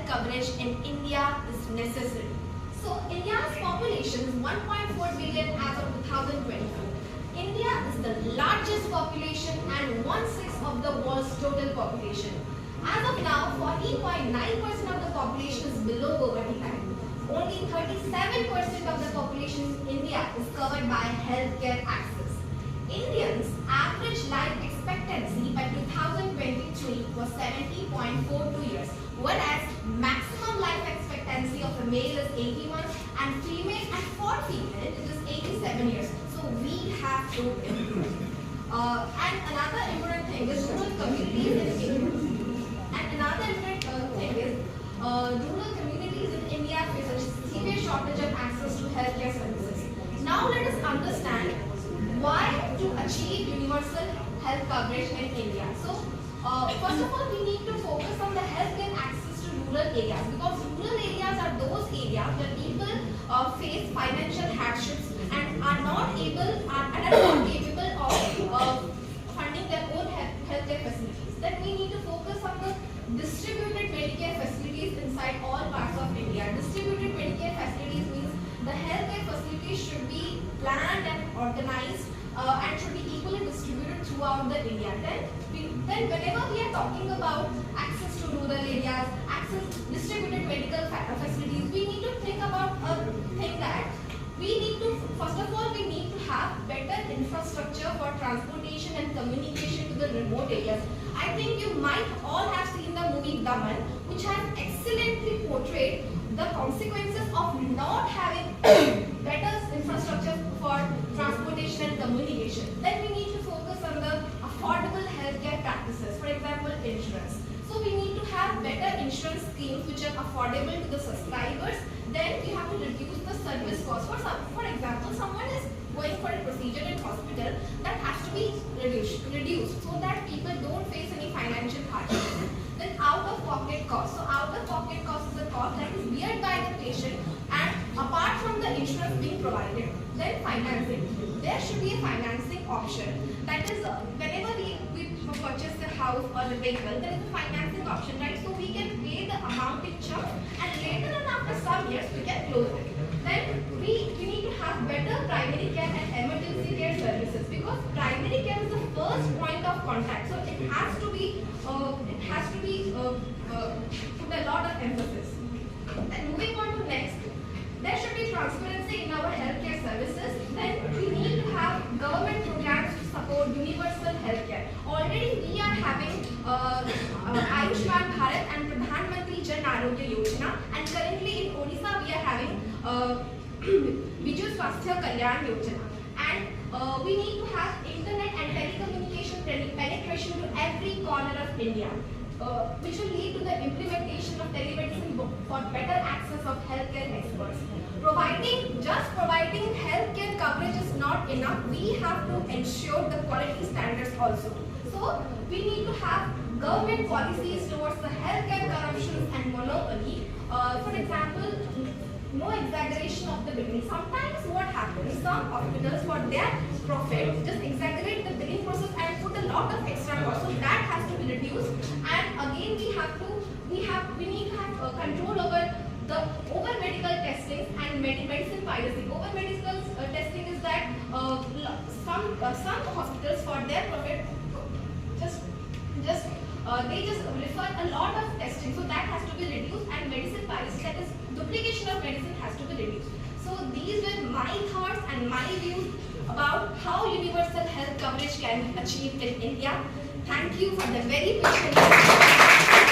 health coverage in India is necessary. So India's population is 1.4 billion as of 2024. India is the largest population and 1/6 of the world's total population. As of now, 14.9% of the population is below poverty line. Only 37% of the population in India is covered by healthcare access. Indians' average life expectancy by 2023 was 70.42 years, whereas maximum life expectancy of a male is 81 and female, and for female it is 87 years. So we have to improve. And another important thing is rural communities in India. Rural communities in India face a severe shortage of access to healthcare services. Now let us understand why to achieve universal health coverage in India. So first of all, we need to focus on the healthcare access to rural areas, because rural areas are those areas where people face financial hardships and are not capable of funding their own healthcare facilities. Then we need to focus on the distributed Medicare facilities inside all parts of India. Distributed Medicare facilities means the healthcare facilities should be planned and organized and should be equally distributed throughout the India. Then whenever we are talking about access to rural areas, distributed medical facilities, we need to think about a thing that first of all, we need to have better infrastructure for transportation and communication to the remote areas. I think you might all have seen the movie Daman, which has excellently portrayed the consequences of not having better infrastructure for transportation and communication. Then we need to focus on the affordable healthcare practices, for example, insurance. So we need to have better insurance schemes which are affordable to the subscribers. Then we have to reduce the service cost. For example, someone is going for a procedure in hospital, that has to be reduced so that people don't face any financial hardship. Then out-of-pocket cost. So out-of-pocket cost is a cost that is beared by the patient, and apart from the insurance being provided, then financing. There should be a financing option. That is, whenever we purchase a house or a vehicle, there is a financing option, right? So we can pay the amount in chunk, and later on after some years we can close it. Then we need to have better primary care and emergency care services, because primary care is the first point of contact. So it has to be put a lot of emphasis. Then moving on to next, there should be transparency in our healthcare services. Then we need to have government programs to support universal healthcare. Already we are having Ayushman Bharat and Pradhan Mantri Jan Arogya Yojana, and currently in Odisha we are having Biju Swasthya Kalyan Yojana. And we need to have internet and telecommunication penetration to every corner of India, which will lead to the implementation of telemedicine for better access of healthcare experts. Just providing healthcare coverage is not enough. We have to ensure the quality standards also. So we need to have government policies towards the healthcare corruption and monopoly. For example, no exaggeration of the billing. Sometimes what happens, some hospitals for their profit just exaggerate the billing process and put a lot of extra cost. So that has to be reduced. And again, we need to have control over the over medical testing and medicine piracy. Over medical testing is that some hospitals for their profit they just refer a lot of testing, so that has to be reduced, and medicine piracy, that is duplication of medicine, has to be reduced. So these were my thoughts and my views about how universal health coverage can be achieved in India. Thank you for the very patient